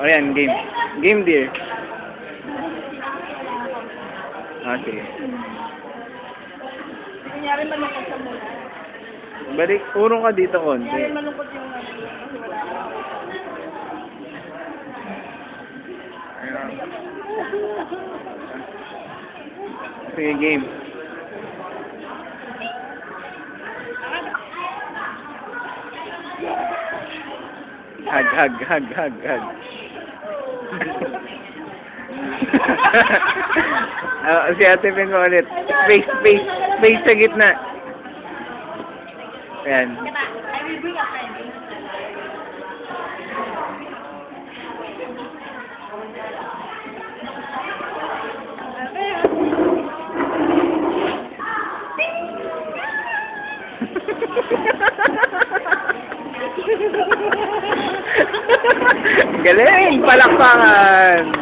O yan, game. Game, dear. Ah, sige. Kunyari malungkot sa mula. Balik, urong ka dito konti. Kunyari malungkot yung kasi wala ka. Sige, game. Hug. Si Ate Pin mo ulit. Space sa gitna. Ayan. I will bring a friend. Galing! Palakpakan!